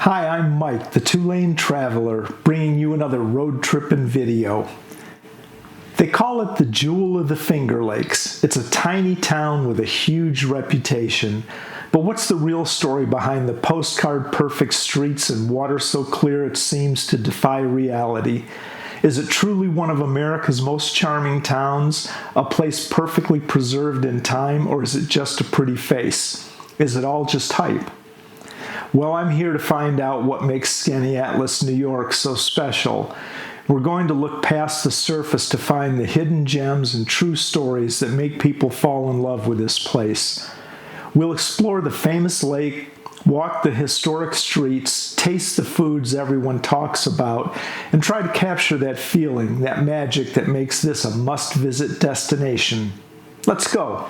Hi, I'm Mike, the two-lane traveler, bringing you another road trip in video. They call it the Jewel of the Finger Lakes. It's a tiny town with a huge reputation. But what's the real story behind the postcard-perfect streets and water so clear it seems to defy reality? Is it truly one of America's most charming towns, a place perfectly preserved in time, or is it just a pretty face? Is it all just hype? Well, I'm here to find out what makes Skaneateles, New York so special. We're going to look past the surface to find the hidden gems and true stories that make people fall in love with this place. We'll explore the famous lake, walk the historic streets, taste the foods everyone talks about, and try to capture that feeling, that magic that makes this a must-visit destination. Let's go!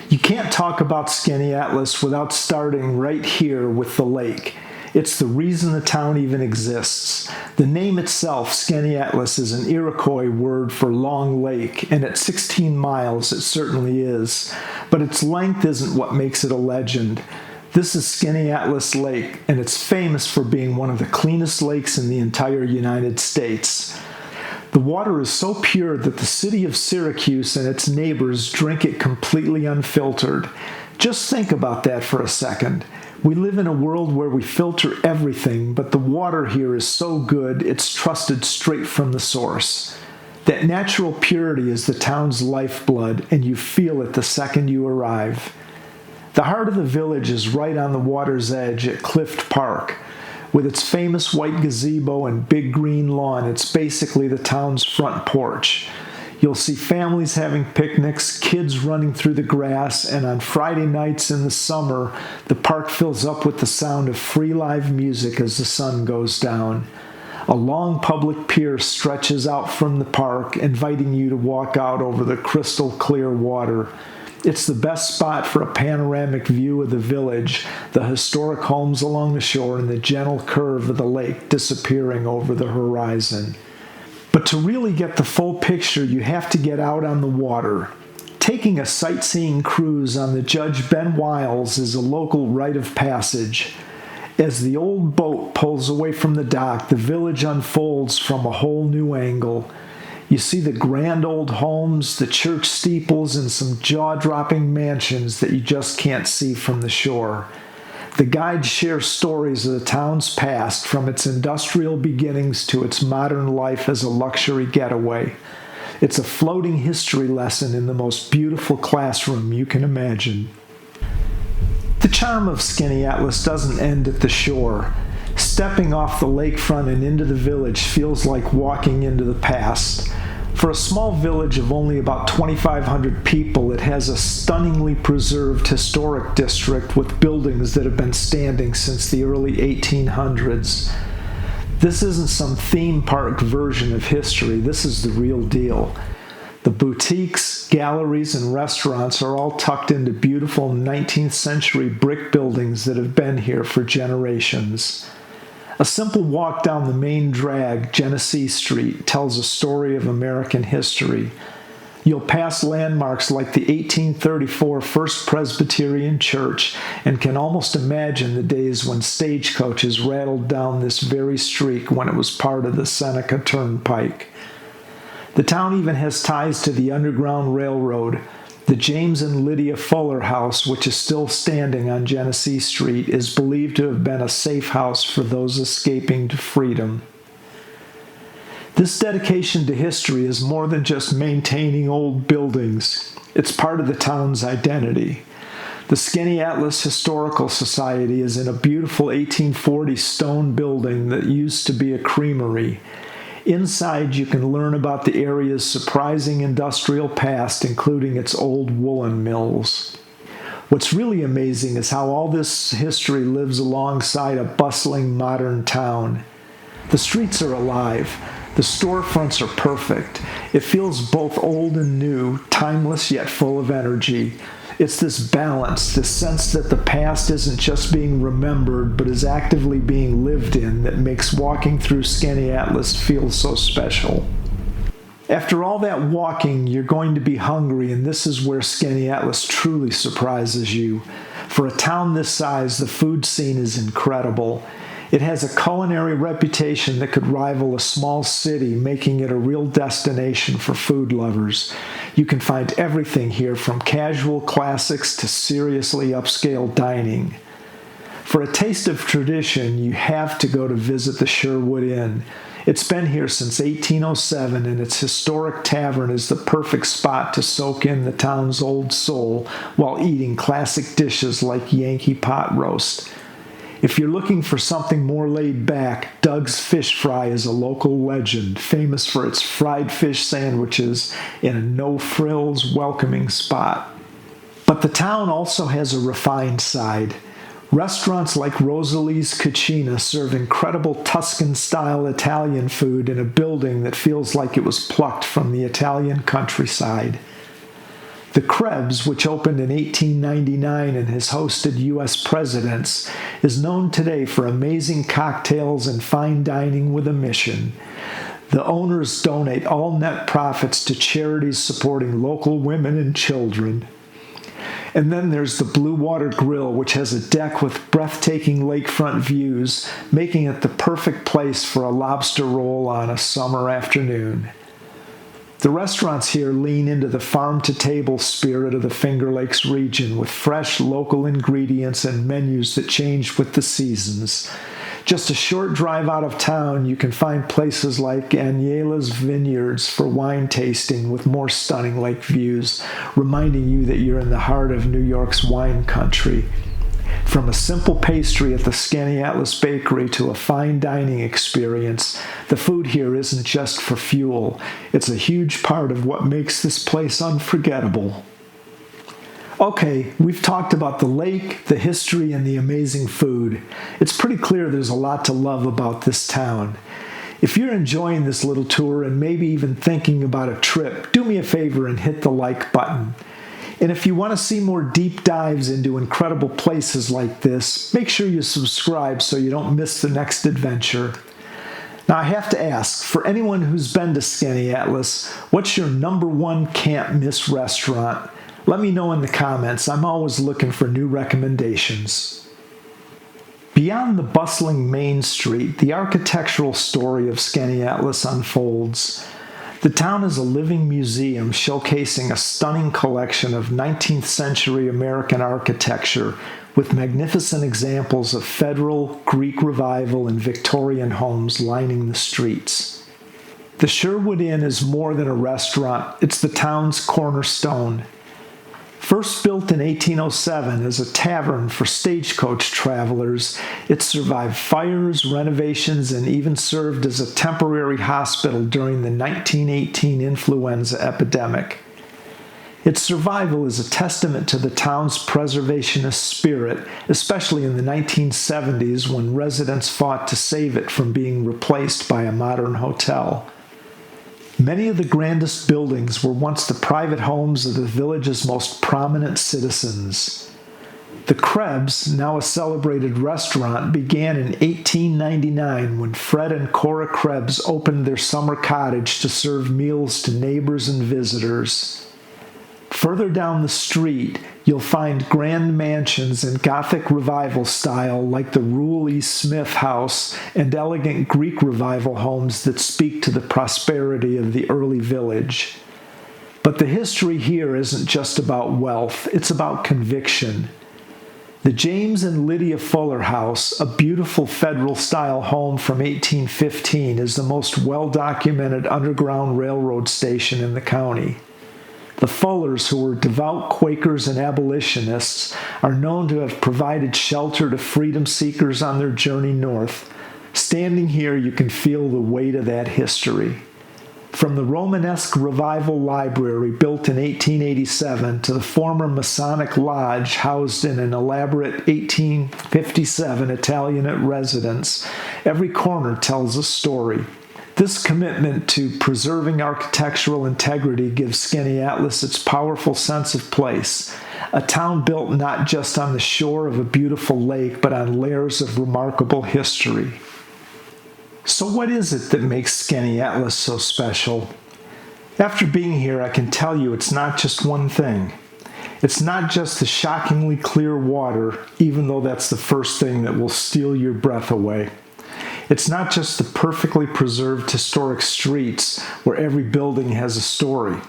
You can't talk about Skaneateles without starting right here with the lake. It's the reason the town even exists. The name itself, Skaneateles, is an Iroquois word for long lake, and at 16 miles it certainly is. But its length isn't what makes it a legend. This is Skaneateles Lake, and it's famous for being one of the cleanest lakes in the entire United States. The water is so pure that the city of Syracuse and its neighbors drink it completely unfiltered. Just think about that for a second. We live in a world where we filter everything, but the water here is so good it's trusted straight from the source. That natural purity is the town's lifeblood, and you feel it the second you arrive. The heart of the village is right on the water's edge at Clift Park. With its famous white gazebo and big green lawn, it's basically the town's front porch. You'll see families having picnics, kids running through the grass, and on Friday nights in the summer, the park fills up with the sound of free live music as the sun goes down. A long public pier stretches out from the park, inviting you to walk out over the crystal clear water. It's the best spot for a panoramic view of the village, the historic homes along the shore, and the gentle curve of the lake disappearing over the horizon. But to really get the full picture, you have to get out on the water. Taking a sightseeing cruise on the Judge Ben Wiles is a local rite of passage. As the old boat pulls away from the dock, the village unfolds from a whole new angle. You see the grand old homes, the church steeples, and some jaw-dropping mansions that you just can't see from the shore. The guides share stories of the town's past, from its industrial beginnings to its modern life as a luxury getaway. It's a floating history lesson in the most beautiful classroom you can imagine. The charm of Skaneateles doesn't end at the shore. Stepping off the lakefront and into the village feels like walking into the past. For a small village of only about 2,500 people, it has a stunningly preserved historic district with buildings that have been standing since the early 1800s. This isn't some theme park version of history. This is the real deal. The boutiques, galleries, and restaurants are all tucked into beautiful 19th century brick buildings that have been here for generations. A simple walk down the main drag, Genesee Street, tells a story of American history. You'll pass landmarks like the 1834 First Presbyterian Church and can almost imagine the days when stagecoaches rattled down this very street when it was part of the Seneca Turnpike. The town even has ties to the Underground Railroad. The James and Lydia Fuller House, which is still standing on Genesee Street, is believed to have been a safe house for those escaping to freedom. This dedication to history is more than just maintaining old buildings. It's part of the town's identity. The Skaneateles Historical Society is in a beautiful 1840 stone building that used to be a creamery. Inside, you can learn about the area's surprising industrial past, including its old woolen mills. What's really amazing is how all this history lives alongside a bustling modern town. The streets are alive. The storefronts are perfect. It feels both old and new, timeless yet full of energy. It's this balance, this sense that the past isn't just being remembered, but is actively being lived in, that makes walking through Skaneateles feel so special. After all that walking, you're going to be hungry, and this is where Skaneateles truly surprises you. For a town this size, the food scene is incredible. It has a culinary reputation that could rival a small city, making it a real destination for food lovers. You can find everything here from casual classics to seriously upscale dining. For a taste of tradition, you have to go to visit the Sherwood Inn. It's been here since 1807, and its historic tavern is the perfect spot to soak in the town's old soul while eating classic dishes like Yankee pot roast. If you're looking for something more laid back, Doug's Fish Fry is a local legend, famous for its fried fish sandwiches in a no-frills, welcoming spot. But the town also has a refined side. Restaurants like Rosalie's Cucina serve incredible Tuscan-style Italian food in a building that feels like it was plucked from the Italian countryside. The Krebs, which opened in 1899 and has hosted U.S. presidents, is known today for amazing cocktails and fine dining with a mission. The owners donate all net profits to charities supporting local women and children. And then there's the Blue Water Grill, which has a deck with breathtaking lakefront views, making it the perfect place for a lobster roll on a summer afternoon. The restaurants here lean into the farm-to-table spirit of the Finger Lakes region with fresh local ingredients and menus that change with the seasons. Just a short drive out of town, you can find places like Skaneateles Vineyards for wine tasting with more stunning lake views, reminding you that you're in the heart of New York's wine country. From a simple pastry at the Skaneateles Bakery to a fine dining experience, the food here isn't just for fuel. It's a huge part of what makes this place unforgettable. Okay, we've talked about the lake, the history, and the amazing food. It's pretty clear there's a lot to love about this town. If you're enjoying this little tour and maybe even thinking about a trip, do me a favor and hit the like button. And if you want to see more deep dives into incredible places like this, make sure you subscribe so you don't miss the next adventure. Now I have to ask, for anyone who's been to Skaneateles, what's your number one can't miss restaurant? Let me know in the comments. I'm always looking for new recommendations. Beyond the bustling main street, the architectural story of Skaneateles unfolds. The town is a living museum showcasing a stunning collection of 19th century American architecture with magnificent examples of Federal, Greek Revival, and Victorian homes lining the streets. The Sherwood Inn is more than a restaurant, it's the town's cornerstone. First built in 1807 as a tavern for stagecoach travelers, it survived fires, renovations, and even served as a temporary hospital during the 1918 influenza epidemic. Its survival is a testament to the town's preservationist spirit, especially in the 1970s when residents fought to save it from being replaced by a modern hotel. Many of the grandest buildings were once the private homes of the village's most prominent citizens. The Krebs, now a celebrated restaurant, began in 1899 when Fred and Cora Krebs opened their summer cottage to serve meals to neighbors and visitors. Further down the street, you'll find grand mansions in Gothic Revival style like the Rule E. Smith House and elegant Greek Revival homes that speak to the prosperity of the early village. But the history here isn't just about wealth, it's about conviction. The James and Lydia Fuller House, a beautiful Federal-style home from 1815, is the most well-documented Underground Railroad station in the county. The Fullers, who were devout Quakers and abolitionists, are known to have provided shelter to freedom seekers on their journey north. Standing here, you can feel the weight of that history. From the Romanesque Revival Library built in 1887 to the former Masonic Lodge housed in an elaborate 1857 Italianate residence, every corner tells a story. This commitment to preserving architectural integrity gives Skaneateles its powerful sense of place, a town built not just on the shore of a beautiful lake, but on layers of remarkable history. So what is it that makes Skaneateles so special? After being here, I can tell you it's not just one thing. It's not just the shockingly clear water, even though that's the first thing that will steal your breath away. It's not just the perfectly preserved historic streets where every building has a story.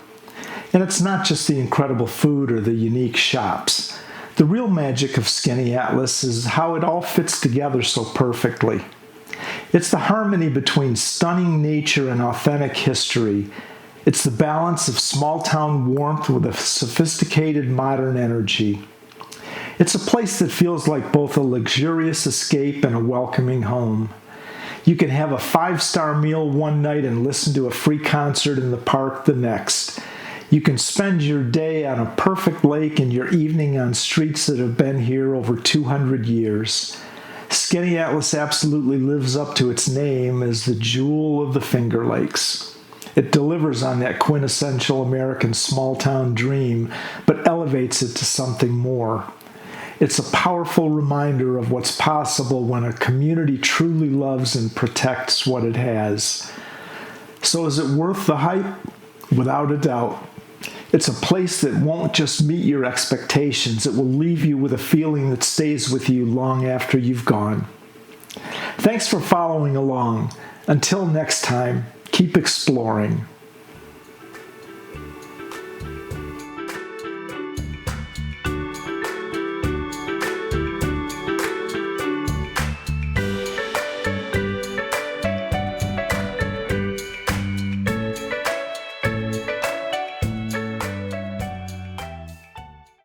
And it's not just the incredible food or the unique shops. The real magic of Skaneateles is how it all fits together so perfectly. It's the harmony between stunning nature and authentic history. It's the balance of small-town warmth with a sophisticated modern energy. It's a place that feels like both a luxurious escape and a welcoming home. You can have a 5-star meal one night and listen to a free concert in the park the next. You can spend your day on a perfect lake and your evening on streets that have been here over 200 years. Skaneateles absolutely lives up to its name as the jewel of the Finger Lakes. It delivers on that quintessential American small-town dream, but elevates it to something more. It's a powerful reminder of what's possible when a community truly loves and protects what it has. So is it worth the hype? Without a doubt. It's a place that won't just meet your expectations, it will leave you with a feeling that stays with you long after you've gone. Thanks for following along. Until next time, keep exploring.